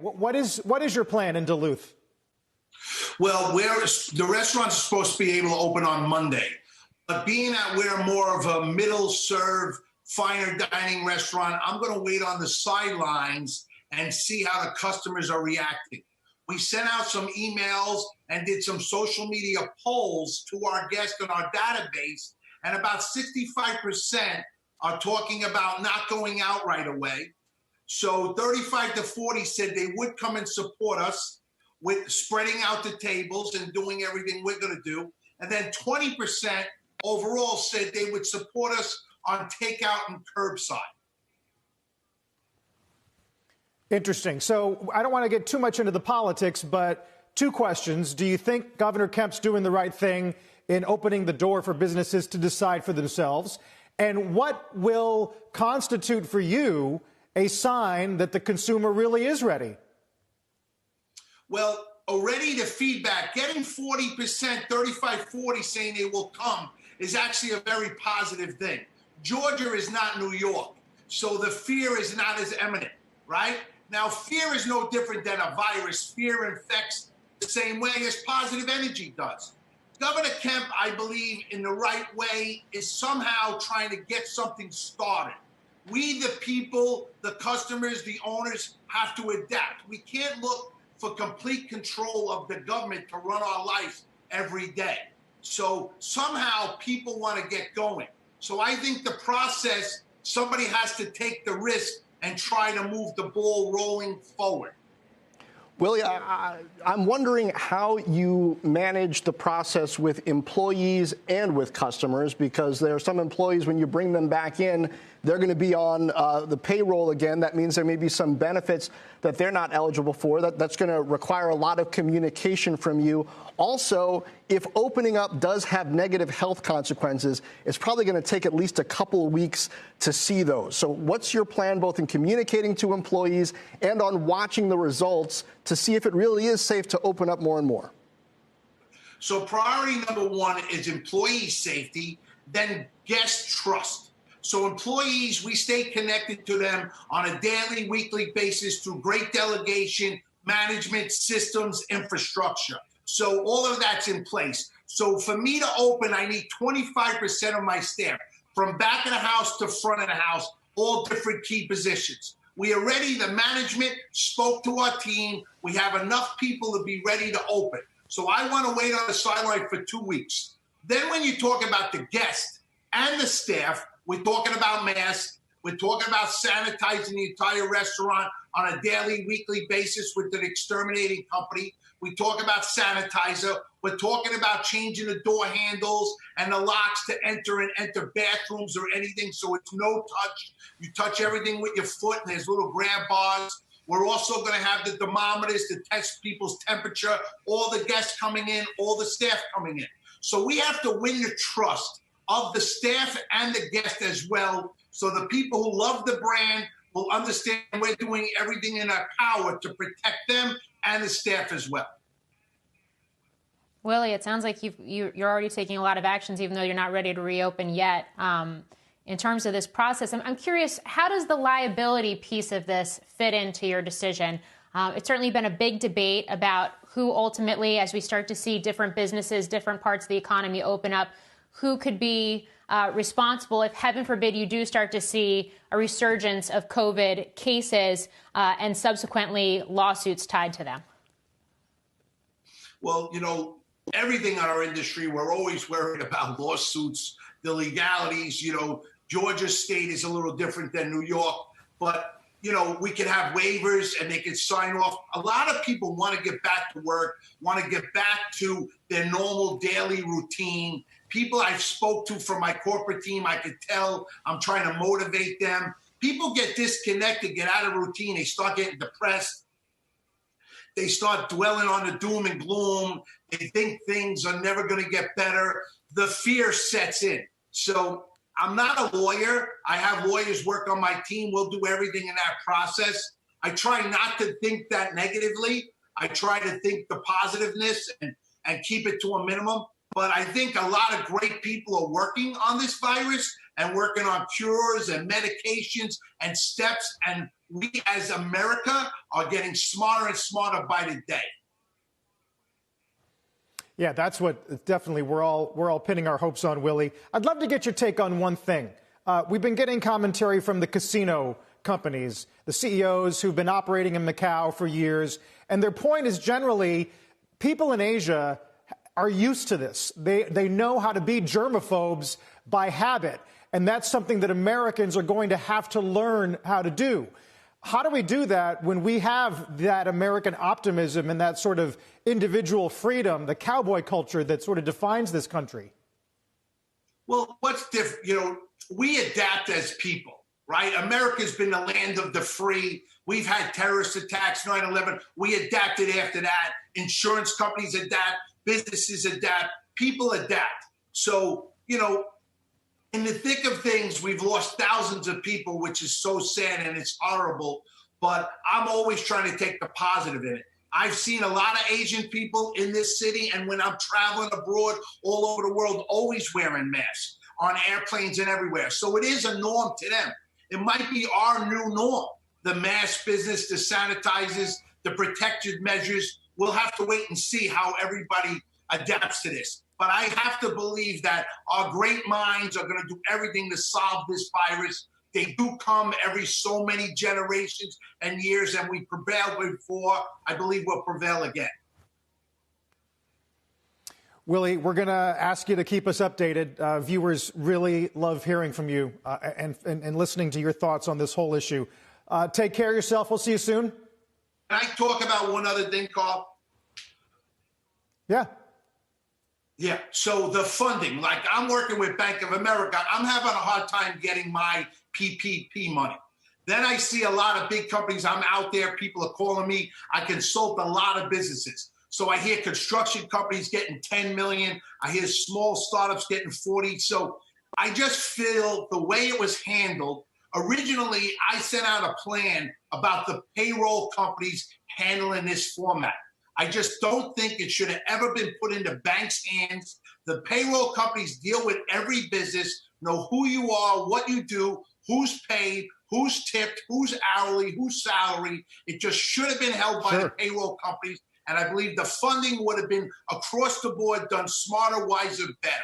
What is your plan in Duluth? Well, the restaurants are supposed to be able to open on Monday. But being that we're more of a middle-serve, finer dining restaurant, I'm going to wait on the sidelines and see how the customers are reacting. We sent out some emails and did some social media polls to our guests in our database, and about 65% are talking about not going out right away. So 35 to 40 said they would come and support us with spreading out the tables and doing everything we're going to do. And then 20% overall said they would support us on takeout and curbside. Interesting. So I don't want to get too much into the politics, but two questions. Do you think Governor Kemp's doing the right thing in opening the door for businesses to decide for themselves? And what will constitute for you a sign that the consumer really is ready? Well, already the feedback, getting 40%, 35, 40 saying they will come is actually a very positive thing. Georgia is not New York, so the fear is not as eminent, right? Now, fear is no different than a virus. Fear infects the same way as positive energy does. Governor Kemp, I believe, in the right way, is somehow trying to get something started. We, the people, the customers, the owners, have to adapt. We can't look for complete control of the government to run our lives every day. So somehow people want to get going. So I think the process, somebody has to take the risk and try to move the ball rolling forward. Willie, I'm wondering how you manage the process with employees and with customers, because there are some employees, when you bring them back in, they're going to be on the payroll again. That means there may be some benefits that they're not eligible for. That's going to require a lot of communication from you. Also, if opening up does have negative health consequences, it's probably going to take at least a couple of weeks to see those. So what's your plan both in communicating to employees and on watching the results to see if it really is safe to open up more and more? So priority number one is employee safety, then guest trust. So employees, we stay connected to them on a daily, weekly basis through great delegation, management, systems, infrastructure. So all of that's in place. So for me to open, I need 25% of my staff, from back of the house to front of the house, all different key positions. We are ready. The management spoke to our team. We have enough people to be ready to open. So I want to wait on the sideline for 2 weeks. Then when you talk about the guest and the staff, we're talking about masks. We're talking about sanitizing the entire restaurant on a daily, weekly basis with an exterminating company. We talk about sanitizer. We're talking about changing the door handles and the locks to enter and enter bathrooms or anything, so it's no touch. You touch everything with your foot, and there's little grab bars. We're also going to have the thermometers to test people's temperature, all the guests coming in, all the staff coming in. So we have to win the trust of the staff and the guest as well, so the people who love the brand will understand we're doing everything in our power to protect them and the staff as well. Willie, it sounds like you're already taking a lot of actions, even though you're not ready to reopen yet. In terms of this process, I'm curious, how does the liability piece of this fit into your decision? It's certainly been a big debate about who ultimately, as we start to see different businesses, different parts of the economy open up, who could be responsible if, heaven forbid, you do start to see a resurgence of COVID cases and subsequently lawsuits tied to them? Well, you know, everything in our industry, we're always worried about lawsuits, the legalities. You know, Georgia state is a little different than New York, but you know, we could have waivers and they could sign off. A lot of people want to get back to work, want to get back to their normal daily routine. People I've spoke to from my corporate team, I could tell I'm trying to motivate them. People get disconnected, get out of routine. They start getting depressed. They start dwelling on the doom and gloom. They think things are never going to get better. The fear sets in. So I'm not a lawyer. I have lawyers work on my team. We'll do everything in that process. I try not to think that negatively. I try to think the positiveness and keep it to a minimum. But I think a lot of great people are working on this virus and working on cures and medications and steps and we as America are getting smarter and smarter by the day. Yeah, that's what definitely we're all pinning our hopes on, Willie. I'd love to get your take on one thing. We've been getting commentary from the casino companies, the CEOs who've been operating in Macau for years, and their point is generally people in Asia are used to this. They know how to be germaphobes by habit, and that's something that Americans are going to have to learn how to do. How do we do that when we have that American optimism and that sort of individual freedom, the cowboy culture that sort of defines this country? Well, what's different? You know, we adapt as people, right? America's been the land of the free. We've had terrorist attacks, 9/11. We adapted after that. Insurance companies adapt. Businesses adapt. People adapt. So, you know, in the thick of things, we've lost thousands of people, which is so sad and it's horrible. But I'm always trying to take the positive in it. I've seen a lot of Asian people in this city, and when I'm traveling abroad all over the world, always wearing masks on airplanes and everywhere. So it is a norm to them. It might be our new norm. The mask business, the sanitizers, the protective measures. We'll have to wait and see how everybody adapts to this. But I have to believe that our great minds are going to do everything to solve this virus. They do come every so many generations and years, and we prevailed before. I believe we'll prevail again. Willie, we're going to ask you to keep us updated. Viewers really love hearing from you and listening to your thoughts on this whole issue. Take care of yourself. We'll see you soon. Can I talk about one other thing, Carl? Yeah. Yeah, so the funding, like I'm working with Bank of America, I'm having a hard time getting my PPP money. Then I see a lot of big companies, I'm out there, people are calling me, I consult a lot of businesses. So I hear construction companies getting 10 million, I hear small startups getting 40. So I just feel the way it was handled, originally I sent out a plan about the payroll companies handling this format. I just don't think it should have ever been put into banks' hands. The payroll companies deal with every business, know who you are, what you do, who's paid, who's tipped, who's hourly, who's salary. It just should have been held by the payroll companies. And I believe the funding would have been across the board, done smarter, wiser, better.